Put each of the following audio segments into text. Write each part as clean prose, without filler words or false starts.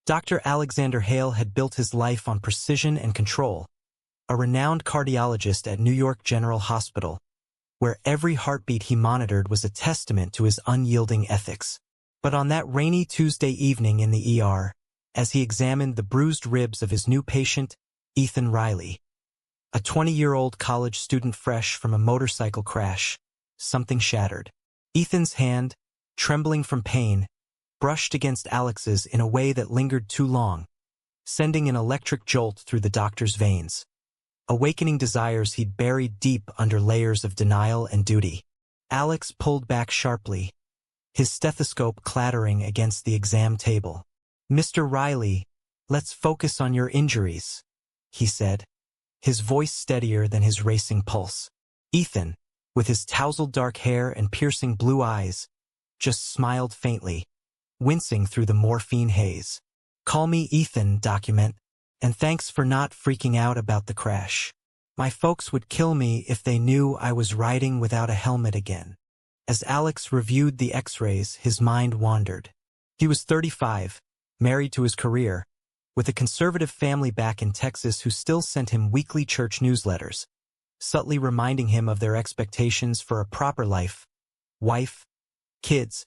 Dr. Alexander Hale had built his life on precision and control, a renowned cardiologist at New York General Hospital, where every heartbeat he monitored was a testament to his unyielding ethics. But on that rainy Tuesday evening in the ER, as he examined the bruised ribs of his new patient, Ethan Riley, a 20-year-old college student fresh from a motorcycle crash, something shattered. Ethan's hand, trembling from pain, brushed against Alex's in a way that lingered too long, sending an electric jolt through the doctor's veins, awakening desires he'd buried deep under layers of denial and duty. Alex pulled back sharply, his stethoscope clattering against the exam table. "Mr. Riley, let's focus on your injuries," he said, his voice steadier than his racing pulse. Ethan, with his tousled dark hair and piercing blue eyes, just smiled faintly, wincing through the morphine haze. "Call me Ethan, document, and thanks for not freaking out about the crash. My folks would kill me if they knew I was riding without a helmet again." As Alex reviewed the x-rays, his mind wandered. He was 35, married to his career, with a conservative family back in Texas who still sent him weekly church newsletters, subtly reminding him of their expectations for a proper life, wife, kids,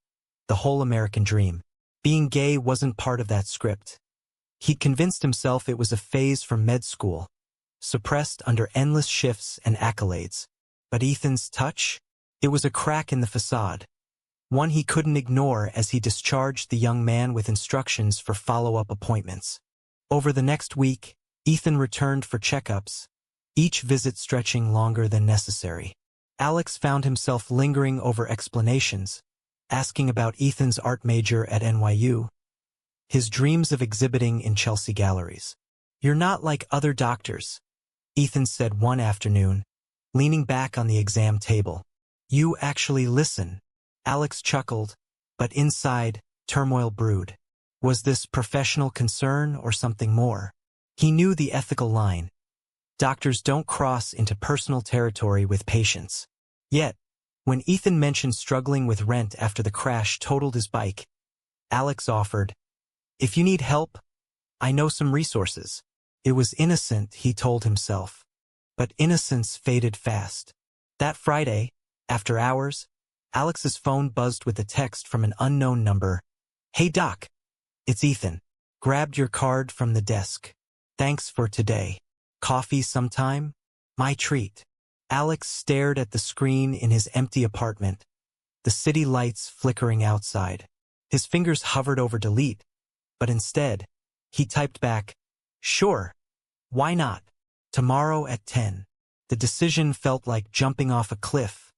the whole American dream. Being gay wasn't part of that script. He'd convinced himself it was a phase from med school, suppressed under endless shifts and accolades. But Ethan's touch? It was a crack in the facade, one he couldn't ignore as he discharged the young man with instructions for follow-up appointments. Over the next week, Ethan returned for checkups, each visit stretching longer than necessary. Alex found himself lingering over explanations, asking about Ethan's art major at NYU, his dreams of exhibiting in Chelsea galleries. "You're not like other doctors," Ethan said one afternoon, leaning back on the exam table. "You actually listen." Alex chuckled, but inside, turmoil brewed. Was this professional concern or something more? He knew the ethical line. Doctors don't cross into personal territory with patients. Yet, when Ethan mentioned struggling with rent after the crash totaled his bike, Alex offered, "If you need help, I know some resources." It was innocent, he told himself, but innocence faded fast. That Friday, after hours, Alex's phone buzzed with a text from an unknown number. "Hey Doc, it's Ethan. Grabbed your card from the desk. Thanks for today. Coffee sometime? My treat." Alex stared at the screen in his empty apartment, the city lights flickering outside. His fingers hovered over delete, but instead, he typed back, "Sure. Why not? Tomorrow at 10. The decision felt like jumping off a cliff,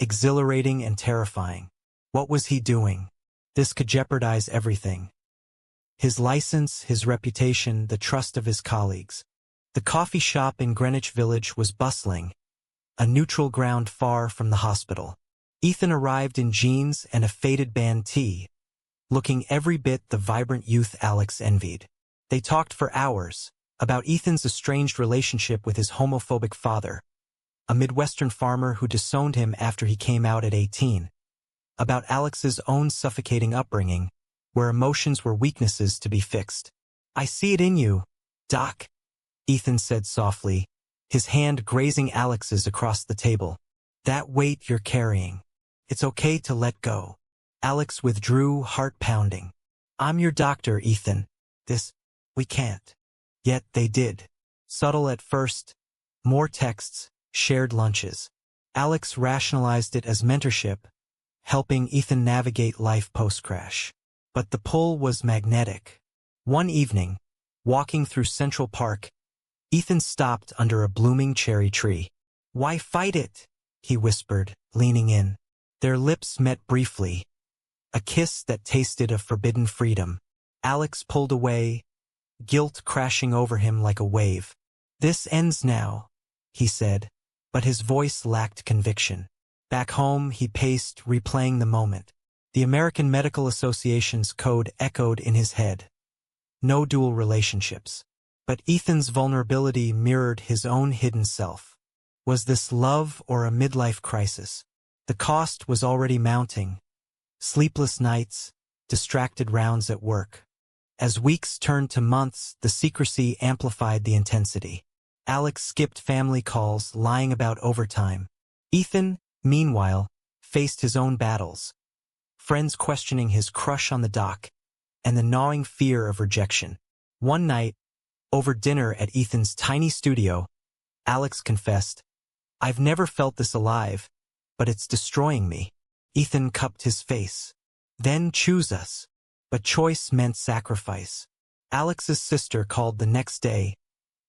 exhilarating and terrifying. What was he doing? This could jeopardize everything. His license, his reputation, the trust of his colleagues. The coffee shop in Greenwich Village was bustling, a neutral ground far from the hospital. Ethan arrived in jeans and a faded band tee, looking every bit the vibrant youth Alex envied. They talked for hours about Ethan's estranged relationship with his homophobic father, a Midwestern farmer who disowned him after he came out at 18, about Alex's own suffocating upbringing, where emotions were weaknesses to be fixed. "I see it in you, Doc," Ethan said softly, his hand grazing Alex's across the table. "That weight you're carrying. It's okay to let go." Alex withdrew, heart pounding. "I'm your doctor, Ethan. We can't." Yet they did. Subtle at first, more texts, shared lunches. Alex rationalized it as mentorship, helping Ethan navigate life post-crash. But the pull was magnetic. One evening, walking through Central Park, Ethan stopped under a blooming cherry tree. "Why fight it?" he whispered, leaning in. Their lips met briefly, a kiss that tasted of forbidden freedom. Alex pulled away, guilt crashing over him like a wave. "This ends now," he said, but his voice lacked conviction. Back home, he paced, replaying the moment. The American Medical Association's code echoed in his head. No dual relationships. But Ethan's vulnerability mirrored his own hidden self. Was this love or a midlife crisis? The cost was already mounting. Sleepless nights, distracted rounds at work. As weeks turned to months, the secrecy amplified the intensity. Alex skipped family calls, lying about overtime. Ethan, meanwhile, faced his own battles. Friends questioning his crush on the doc, and the gnawing fear of rejection. One night, over dinner at Ethan's tiny studio, Alex confessed, "I've never felt this alive, but it's destroying me." Ethan cupped his face. "Then choose us." But choice meant sacrifice. Alex's sister called the next day,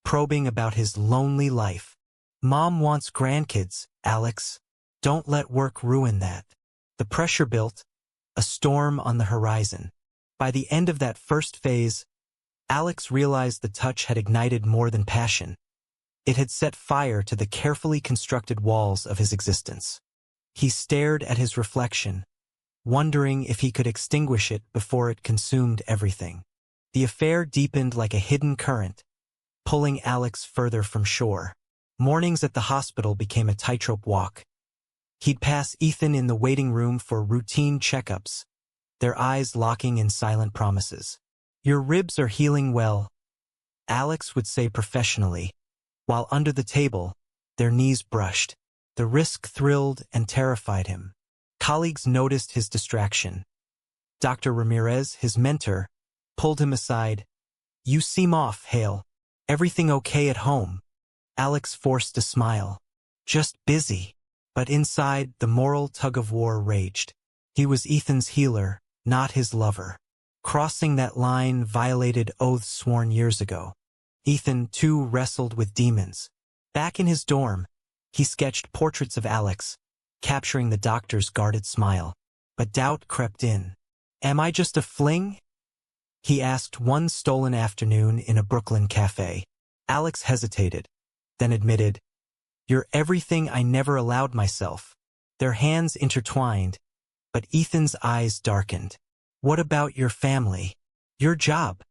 probing about his lonely life. "Mom wants grandkids, Alex. Don't let work ruin that." The pressure built, a storm on the horizon. By the end of that first phase, Alex realized the touch had ignited more than passion. It had set fire to the carefully constructed walls of his existence. He stared at his reflection, wondering if he could extinguish it before it consumed everything. The affair deepened like a hidden current, pulling Alex further from shore. Mornings at the hospital became a tightrope walk. He'd pass Ethan in the waiting room for routine checkups, their eyes locking in silent promises. "Your ribs are healing well," Alex would say professionally, while under the table, their knees brushed. The risk thrilled and terrified him. Colleagues noticed his distraction. Dr. Ramirez, his mentor, pulled him aside. "You seem off, Hale. Everything okay at home?" Alex forced a smile. "Just busy." But inside, the moral tug-of-war raged. He was Ethan's healer, not his lover. Crossing that line violated oaths sworn years ago. Ethan, too, wrestled with demons. Back in his dorm, he sketched portraits of Alex, capturing the doctor's guarded smile. But doubt crept in. "Am I just a fling?" he asked one stolen afternoon in a Brooklyn cafe. Alex hesitated, then admitted, "You're everything I never allowed myself." Their hands intertwined, but Ethan's eyes darkened. "What about your family? Your job?"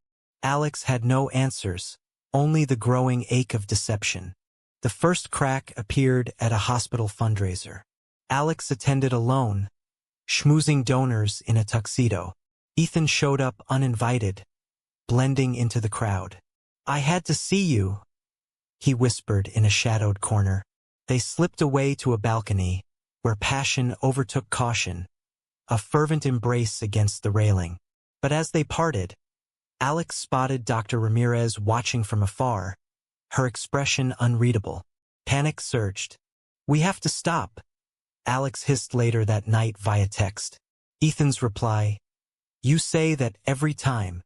Alex had no answers, only the growing ache of deception. The first crack appeared at a hospital fundraiser. Alex attended alone, schmoozing donors in a tuxedo. Ethan showed up uninvited, blending into the crowd. "I had to see you," he whispered in a shadowed corner. They slipped away to a balcony, where passion overtook caution, a fervent embrace against the railing. But as they parted, Alex spotted Dr. Ramirez watching from afar, her expression unreadable. Panic surged. "We have to stop," Alex hissed later that night via text. Ethan's reply, "You say that every time."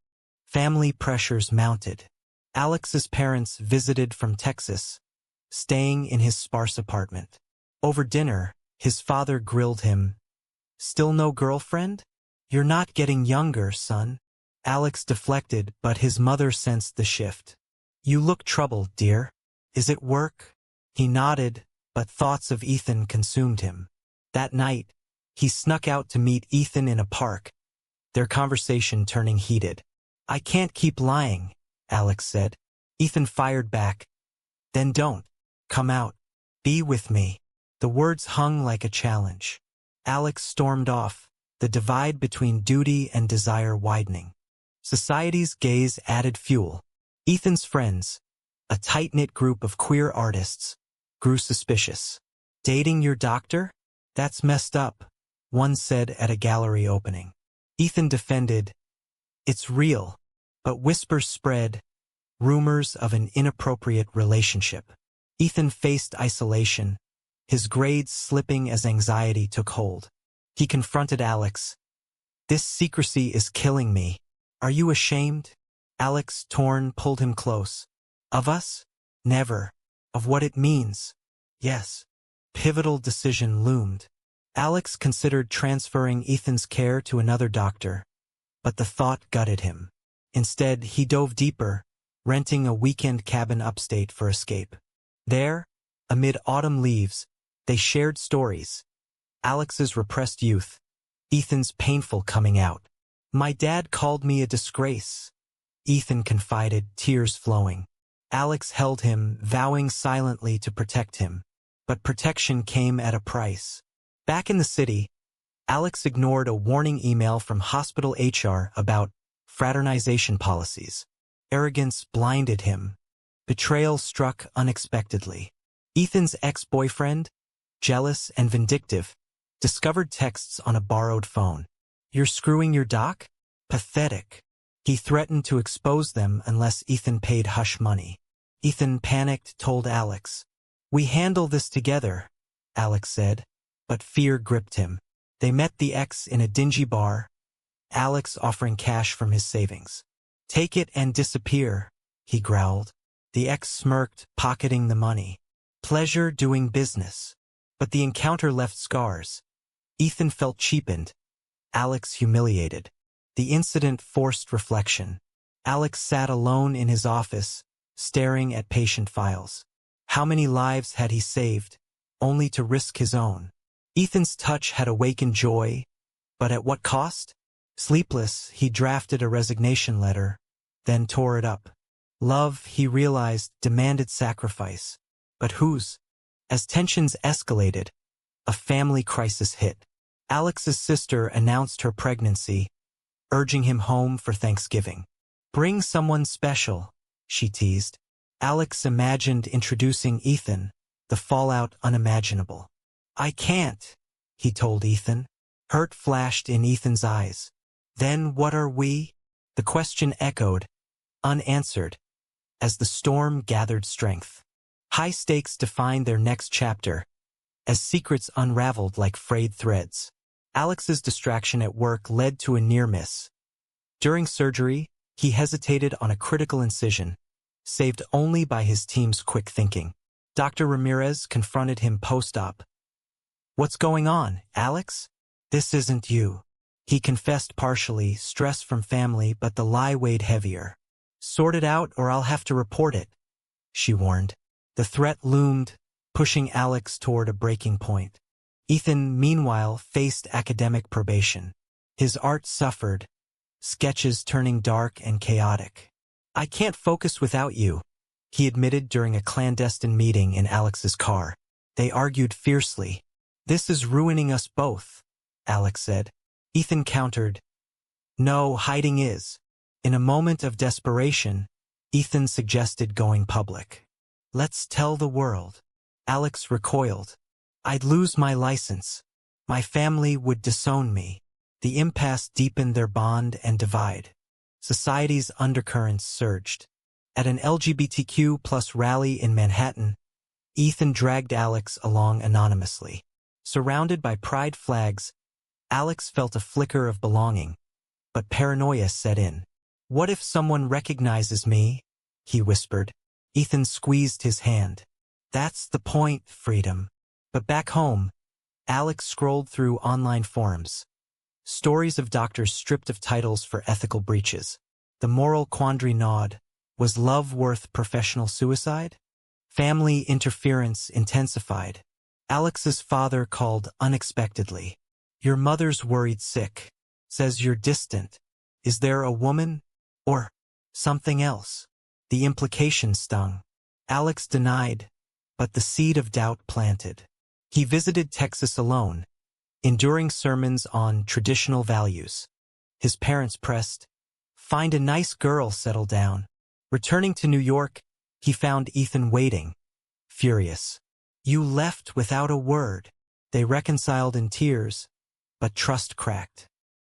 Family pressures mounted. Alex's parents visited from Texas, staying in his sparse apartment. Over dinner, his father grilled him. "Still no girlfriend? You're not getting younger, son." Alex deflected, but his mother sensed the shift. "You look troubled, dear. Is it work?" He nodded, but thoughts of Ethan consumed him. That night, he snuck out to meet Ethan in a park, their conversation turning heated. "I can't keep lying," Alex said. Ethan fired back. "Then don't. Come out. Be with me." The words hung like a challenge. Alex stormed off, the divide between duty and desire widening. Society's gaze added fuel. Ethan's friends, a tight-knit group of queer artists, grew suspicious. "Dating your doctor? That's messed up," one said at a gallery opening. Ethan defended, "It's real," but whispers spread, rumors of an inappropriate relationship. Ethan faced isolation, his grades slipping as anxiety took hold. He confronted Alex. "This secrecy is killing me. Are you ashamed?" Alex, torn, pulled him close. "Of us? Never. Of what it means? Yes." Pivotal decision loomed. Alex considered transferring Ethan's care to another doctor, but the thought gutted him. Instead, he dove deeper, renting a weekend cabin upstate for escape. There, amid autumn leaves, they shared stories. Alex's repressed youth, Ethan's painful coming out. "My dad called me a disgrace," Ethan confided, tears flowing. Alex held him, vowing silently to protect him. But protection came at a price. Back in the city, Alex ignored a warning email from hospital HR about fraternization policies. Arrogance blinded him. Betrayal struck unexpectedly. Ethan's ex-boyfriend, jealous and vindictive, discovered texts on a borrowed phone. "You're screwing your doc?" Pathetic. He threatened to expose them unless Ethan paid hush money. Ethan, panicked, told Alex. "We handle this together," Alex said, but fear gripped him. They met the ex in a dingy bar, Alex offering cash from his savings. "Take it and disappear," he growled. The ex smirked, pocketing the money. Pleasure doing business. But the encounter left scars. Ethan felt cheapened. Alex humiliated. The incident forced reflection. Alex sat alone in his office, staring at patient files. How many lives had he saved, only to risk his own? Ethan's touch had awakened joy, but at what cost? Sleepless, he drafted a resignation letter, then tore it up. Love, he realized, demanded sacrifice. But whose? As tensions escalated, a family crisis hit. Alex's sister announced her pregnancy, urging him home for Thanksgiving. "Bring someone special," she teased. Alex imagined introducing Ethan, the fallout unimaginable. "I can't," he told Ethan. Hurt flashed in Ethan's eyes. "Then what are we?" The question echoed, unanswered, as the storm gathered strength. High stakes defined their next chapter, as secrets unraveled like frayed threads. Alex's distraction at work led to a near miss. During surgery, he hesitated on a critical incision, saved only by his team's quick thinking. Dr. Ramirez confronted him post-op. "What's going on, Alex?" "This isn't you." He confessed partially, stress from family, but the lie weighed heavier. "Sort it out or I'll have to report it," she warned. The threat loomed, pushing Alex toward a breaking point. Ethan, meanwhile, faced academic probation. His art suffered, sketches turning dark and chaotic. "I can't focus without you," he admitted during a clandestine meeting in Alex's car. They argued fiercely. "This is ruining us both," Alex said. Ethan countered, "No, hiding is." In a moment of desperation, Ethan suggested going public. "Let's tell the world." Alex recoiled. "I'd lose my license. My family would disown me." The impasse deepened their bond and divide. Society's undercurrents surged. At an LGBTQ+ rally in Manhattan, Ethan dragged Alex along anonymously. Surrounded by pride flags, Alex felt a flicker of belonging, but paranoia set in. "What if someone recognizes me?" he whispered. Ethan squeezed his hand. "That's the point, freedom." But back home, Alex scrolled through online forums. Stories of doctors stripped of titles for ethical breaches. The moral quandary gnawed. Was love worth professional suicide? Family interference intensified. Alex's father called unexpectedly. "Your mother's worried sick. Says you're distant. Is there a woman? Or something else?" The implication stung. Alex denied, but the seed of doubt planted. He visited Texas alone, enduring sermons on traditional values. His parents pressed, "Find a nice girl, settle down." Returning to New York, he found Ethan waiting, furious. "You left without a word." They reconciled in tears, but trust cracked.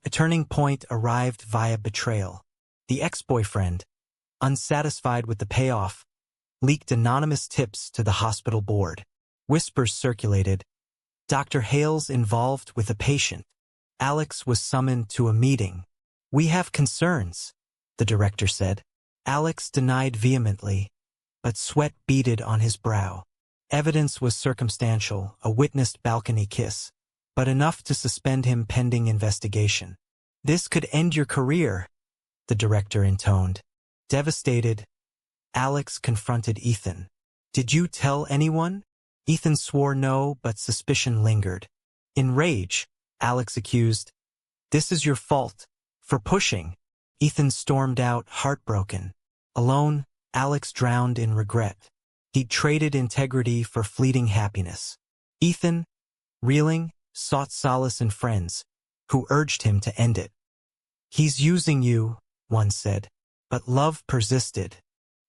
A turning point arrived via betrayal. The ex-boyfriend, unsatisfied with the payoff, leaked anonymous tips to the hospital board. Whispers circulated. Dr. Hale's involved with a patient. Alex was summoned to a meeting. "We have concerns," the director said. Alex denied vehemently, but sweat beaded on his brow. Evidence was circumstantial, a witnessed balcony kiss, but enough to suspend him pending investigation. "This could end your career," the director intoned. Devastated, Alex confronted Ethan. "Did you tell anyone?" Ethan swore no, but suspicion lingered. In rage, Alex accused, "This is your fault. For pushing." Ethan stormed out, heartbroken. Alone, Alex drowned in regret. He'd traded integrity for fleeting happiness. Ethan, reeling, sought solace in friends, who urged him to end it. "He's using you," one said. But love persisted.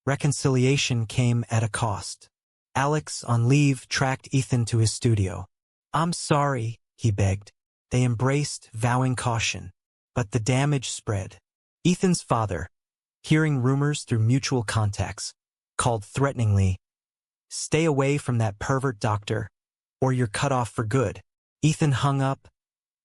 Reconciliation came at a cost. Alex, on leave, tracked Ethan to his studio. "I'm sorry," he begged. They embraced, vowing caution. But the damage spread. Ethan's father, hearing rumors through mutual contacts, called threateningly, "Stay away from that pervert doctor, or you're cut off for good." Ethan hung up,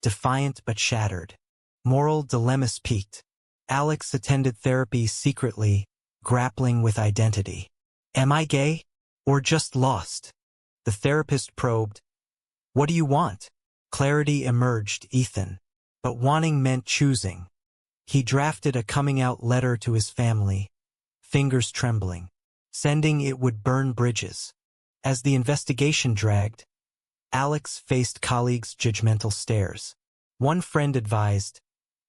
defiant but shattered. Moral dilemmas peaked. Alex attended therapy secretly, grappling with identity. "Am I gay? Or just lost?" The therapist probed. "What do you want?" Clarity emerged, Ethan. But wanting meant choosing. He drafted a coming-out letter to his family, fingers trembling. Sending it would burn bridges. As the investigation dragged, Alex faced colleagues' judgmental stares. One friend advised,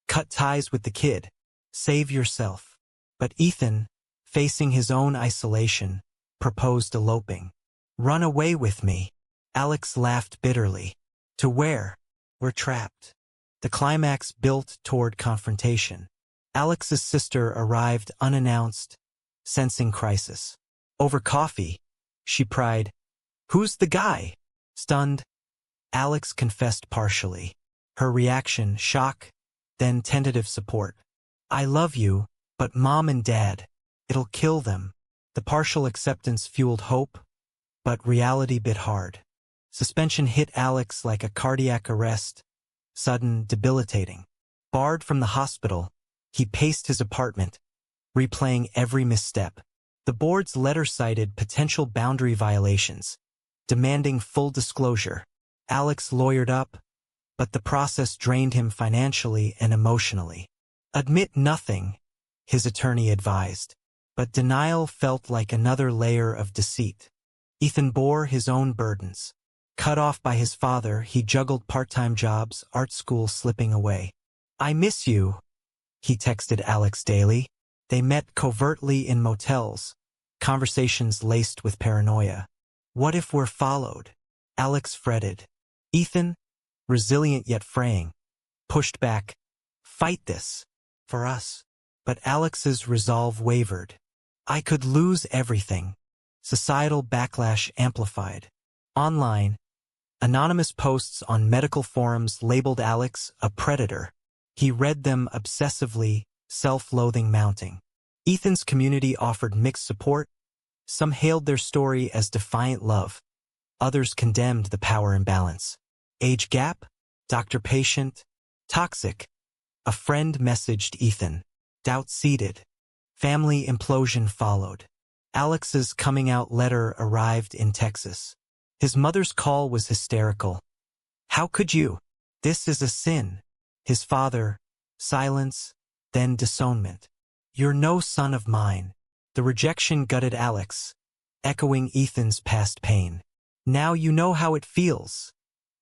"Cut ties with the kid. Save yourself." But Ethan, facing his own isolation, proposed eloping. "Run away with me." Alex laughed bitterly. "To where? We're trapped." The climax built toward confrontation. Alex's sister arrived unannounced, sensing crisis. Over coffee, she pried, "Who's the guy?" Stunned, Alex confessed partially. Her reaction, shock, then tentative support. "I love you, but Mom and Dad, it'll kill them." The partial acceptance fueled hope, but reality bit hard. Suspension hit Alex like a cardiac arrest, sudden, debilitating. Barred from the hospital, he paced his apartment, replaying every misstep. The board's letter cited potential boundary violations, demanding full disclosure. Alex lawyered up, but the process drained him financially and emotionally. "Admit nothing," his attorney advised. But denial felt like another layer of deceit. Ethan bore his own burdens. Cut off by his father, he juggled part-time jobs, art school slipping away. "I miss you," he texted Alex daily. They met covertly in motels, conversations laced with paranoia. "What if we're followed?" Alex fretted. Ethan, resilient yet fraying, pushed back. "Fight this. For us." But Alex's resolve wavered. "I could lose everything." Societal backlash amplified. Online, anonymous posts on medical forums labeled Alex a predator. He read them obsessively, self-loathing mounting. Ethan's community offered mixed support. Some hailed their story as defiant love. Others condemned the power imbalance. Age gap? Doctor-patient? Toxic? A friend messaged Ethan. Doubt seeded. Family implosion followed. Alex's coming-out letter arrived in Texas. His mother's call was hysterical. "How could you? This is a sin." His father, silence, then disownment. "You're no son of mine." The rejection gutted Alex, echoing Ethan's past pain. "Now you know how it feels,"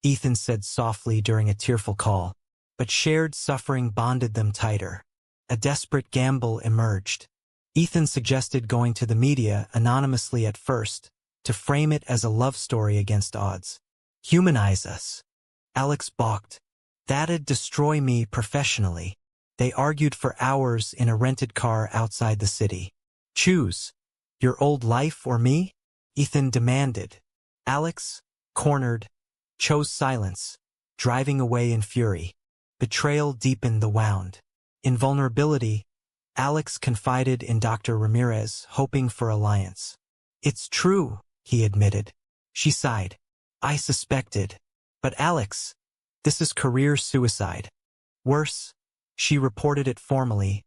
Ethan said softly during a tearful call. But shared suffering bonded them tighter. A desperate gamble emerged. Ethan suggested going to the media anonymously at first, to frame it as a love story against odds. "Humanize us." Alex balked. "That'd destroy me professionally." They argued for hours in a rented car outside the city. "Choose. Your old life or me?" Ethan demanded. Alex, cornered, chose silence, driving away in fury. Betrayal deepened the wound. In vulnerability, Alex confided in Dr. Ramirez, hoping for alliance. "It's true," he admitted. She sighed. "I suspected. But Alex, this is career suicide. Worse." She reported it formally,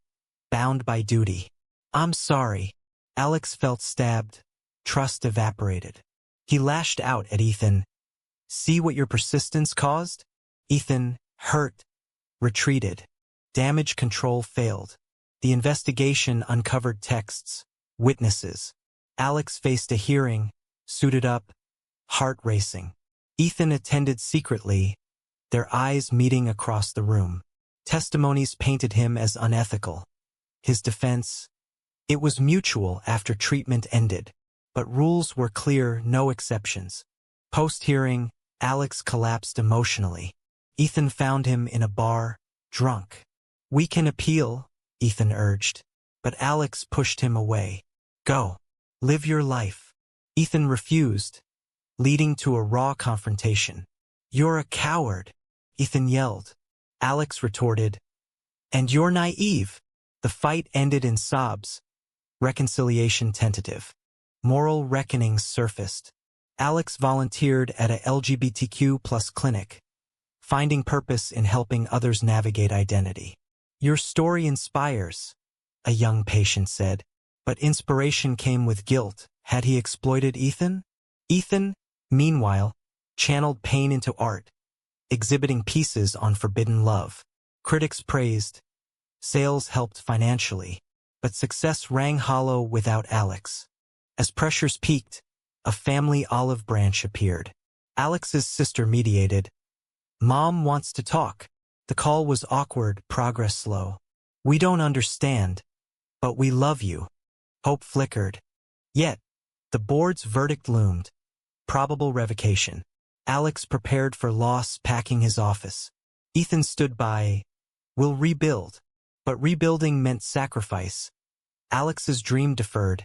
bound by duty. "I'm sorry." Alex felt stabbed. Trust evaporated. He lashed out at Ethan. "See what your persistence caused?" Ethan, hurt, retreated. Damage control failed. The investigation uncovered texts, witnesses. Alex faced a hearing, suited up, heart racing. Ethan attended secretly, their eyes meeting across the room. Testimonies painted him as unethical. His defense, it was mutual after treatment ended. But rules were clear, no exceptions. Post-hearing, Alex collapsed emotionally. Ethan found him in a bar, drunk. "We can appeal," Ethan urged. But Alex pushed him away. Go. Live your life. Ethan refused, leading to a raw confrontation. You're a coward, Ethan yelled. Alex retorted, and you're naive. The fight ended in sobs. Reconciliation tentative. Moral reckonings surfaced. Alex volunteered at a LGBTQ+ clinic, finding purpose in helping others navigate identity. Your story inspires, a young patient said. But inspiration came with guilt. Had he exploited Ethan? Ethan, meanwhile, channeled pain into art, exhibiting pieces on forbidden love. Critics praised. Sales helped financially. But success rang hollow without Alex. As pressures peaked, a family olive branch appeared. Alex's sister mediated. Mom wants to talk. The call was awkward, progress slow. We don't understand, but we love you. Hope flickered. Yet, the board's verdict loomed. Probable revocation. Alex prepared for loss, packing his office. Ethan stood by. We'll rebuild. But rebuilding meant sacrifice. Alex's dream deferred.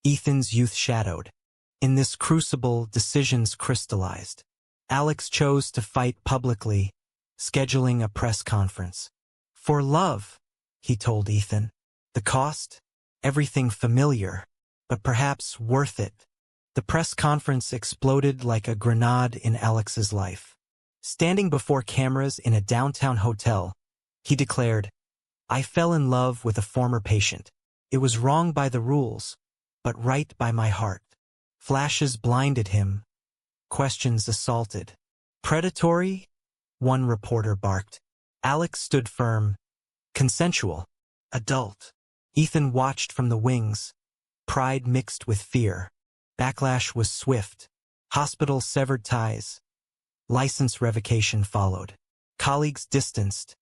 Ethan's youth shadowed. In this crucible, decisions crystallized. Alex chose to fight publicly, scheduling a press conference. For love, he told Ethan. The cost? Everything familiar, but perhaps worth it. The press conference exploded like a grenade in Alex's life. Standing before cameras in a downtown hotel, he declared, I fell in love with a former patient. It was wrong by the rules, but right by my heart. Flashes blinded him. Questions assaulted. Predatory? One reporter barked. Alex stood firm. Consensual. Adult. Ethan watched from the wings. Pride mixed with fear. Backlash was swift. Hospitals severed ties. License revocation followed. Colleagues distanced.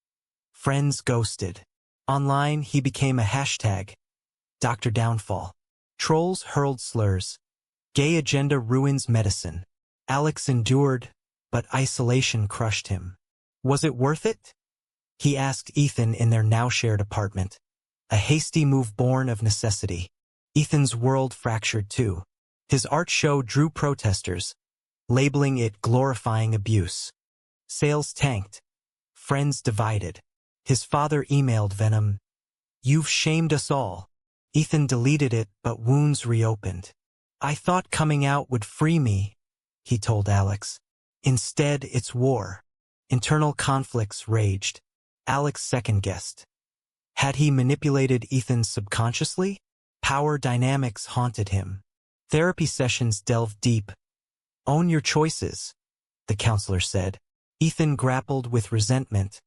Friends ghosted. Online, he became a hashtag. Dr. Downfall. Trolls hurled slurs. Gay agenda ruins medicine. Alex endured, but isolation crushed him. Was it worth it? He asked Ethan in their now-shared apartment. A hasty move born of necessity. Ethan's world fractured too. His art show drew protesters, labeling it glorifying abuse. Sales tanked. Friends divided. His father emailed Venom. You've shamed us all. Ethan deleted it, but wounds reopened. I thought coming out would free me, he told Alex. Instead, it's war. Internal conflicts raged. Alex second-guessed. Had he manipulated Ethan subconsciously? Power dynamics haunted him. Therapy sessions delved deep. Own your choices, the counselor said. Ethan grappled with resentment.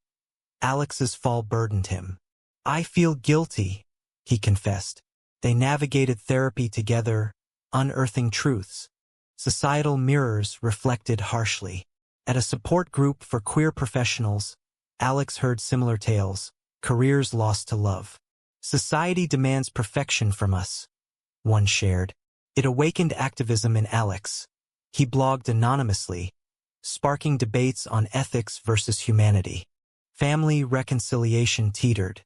Alex's fall burdened him. I feel guilty, he confessed. They navigated therapy together, unearthing truths. Societal mirrors reflected harshly. At a support group for queer professionals, Alex heard similar tales, careers lost to love. Society demands perfection from us, one shared. It awakened activism in Alex. He blogged anonymously, sparking debates on ethics versus humanity. Family reconciliation teetered.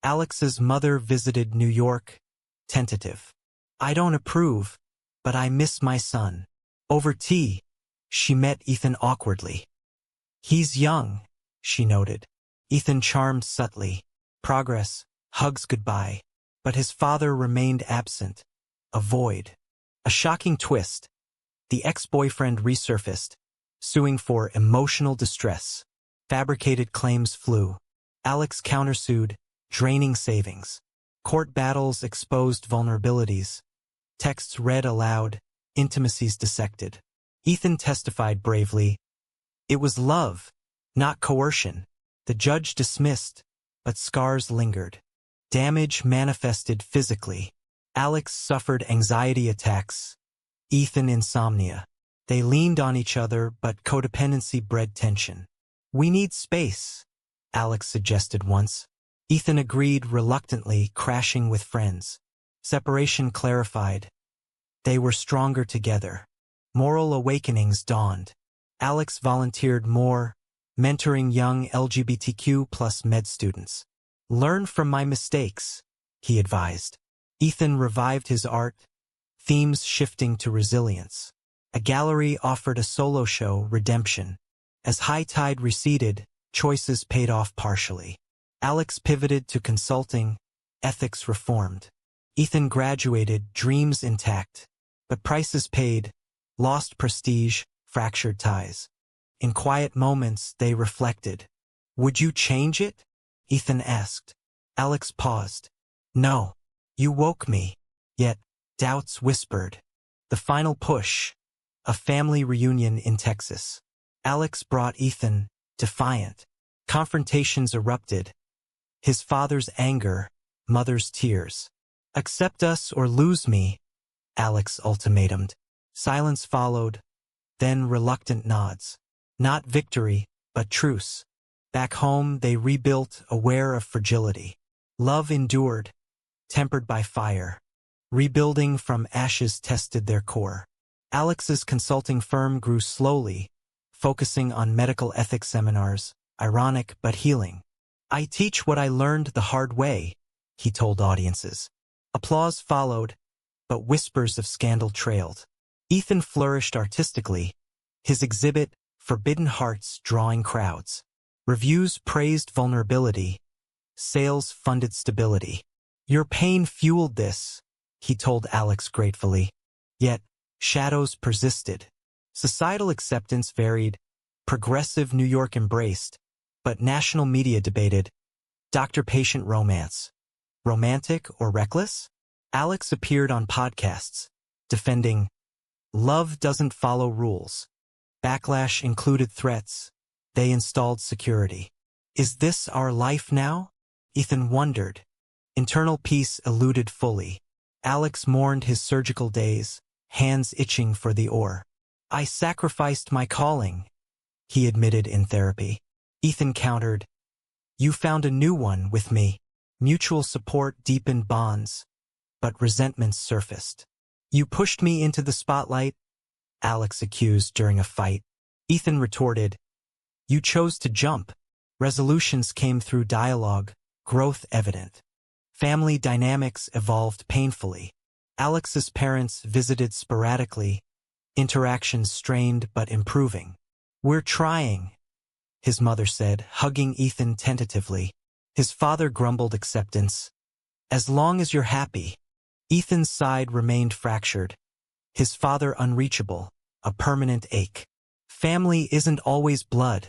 Alex's mother visited New York, tentative. I don't approve, but I miss my son. Over tea, she met Ethan awkwardly. He's young, she noted. Ethan charmed subtly. Progress, hugs goodbye. But his father remained absent. A void. A shocking twist. The ex-boyfriend resurfaced, suing for emotional distress. Fabricated claims flew. Alex countersued, draining savings. Court battles exposed vulnerabilities. Texts read aloud, intimacies dissected. Ethan testified bravely. It was love, not coercion. The judge dismissed, but scars lingered. Damage manifested physically. Alex suffered anxiety attacks. Ethan insomnia. They leaned on each other, but codependency bred tension. We need space, Alex suggested once. Ethan agreed reluctantly, crashing with friends. Separation clarified. They were stronger together. Moral awakenings dawned. Alex volunteered more, mentoring young LGBTQ+ med students. Learn from my mistakes, he advised. Ethan revived his art, themes shifting to resilience. A gallery offered a solo show, Redemption. As high tide receded, choices paid off partially. Alex pivoted to consulting, ethics reformed. Ethan graduated, dreams intact, but prices paid, lost prestige, fractured ties. In quiet moments, they reflected. Would you change it? Ethan asked. Alex paused. No. You woke me. Yet, doubts whispered. The final push. A family reunion in Texas. Alex brought Ethan, defiant. Confrontations erupted. His father's anger, mother's tears. Accept us or lose me, Alex ultimatumed. Silence followed, then reluctant nods. Not victory, but truce. Back home, they rebuilt, aware of fragility. Love endured, tempered by fire. Rebuilding from ashes tested their core. Alex's consulting firm grew slowly, focusing on medical ethics seminars, ironic but healing. I teach what I learned the hard way, he told audiences. Applause followed, but whispers of scandal trailed. Ethan flourished artistically, his exhibit, Forbidden Hearts, drawing crowds. Reviews praised vulnerability, sales funded stability. Your pain fueled this, he told Alex gratefully. Yet, shadows persisted. Societal acceptance varied, progressive New York embraced, but national media debated. Doctor-patient romance. Romantic or reckless? Alex appeared on podcasts, defending, love doesn't follow rules. Backlash included threats. They installed security. Is this our life now? Ethan wondered. Internal peace eluded fully. Alex mourned his surgical days, hands itching for the oar. I sacrificed my calling, he admitted in therapy. Ethan countered, you found a new one with me. Mutual support deepened bonds, but resentments surfaced. You pushed me into the spotlight, Alex accused during a fight. Ethan retorted, you chose to jump. Resolutions came through dialogue, growth evident. Family dynamics evolved painfully. Alex's parents visited sporadically, interactions strained but improving. We're trying, his mother said, hugging Ethan tentatively. His father grumbled acceptance. As long as you're happy. Ethan's side remained fractured. His father unreachable, a permanent ache. Family isn't always blood,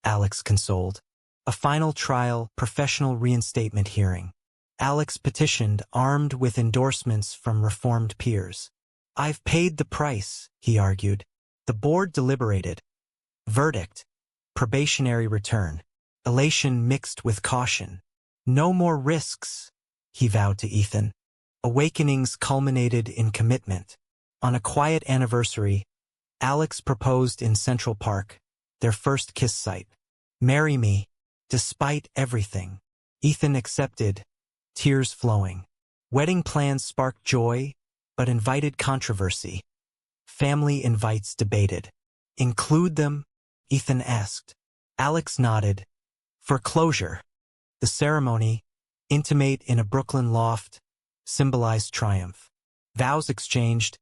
Alex consoled. A final trial, professional reinstatement hearing. Alex petitioned, armed with endorsements from reformed peers. I've paid the price, he argued. The board deliberated. Verdict. Probationary return. Elation mixed with caution. No more risks, he vowed to Ethan. Awakenings culminated in commitment. On a quiet anniversary, Alex proposed in Central Park, their first kiss site. Marry me, despite everything. Ethan accepted, tears flowing. Wedding plans sparked joy, but invited controversy. Family invites debated. Include them? Ethan asked. Alex nodded. For closure. The ceremony, intimate in a Brooklyn loft, symbolized triumph. Vows exchanged.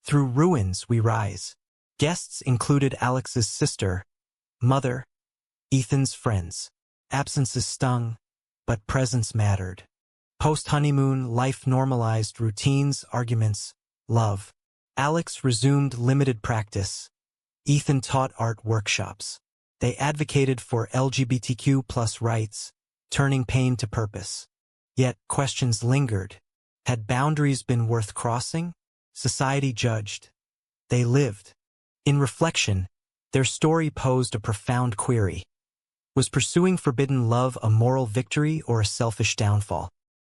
Through ruins we rise. Guests included Alex's sister, mother, Ethan's friends. Absences stung, but presence mattered. Post-honeymoon, life normalized routines, arguments, love. Alex resumed limited practice. Ethan taught art workshops. They advocated for LGBTQ+ rights, turning pain to purpose. Yet questions lingered. Had boundaries been worth crossing? Society judged. They lived. In reflection, their story posed a profound query. Was pursuing forbidden love a moral victory or a selfish downfall?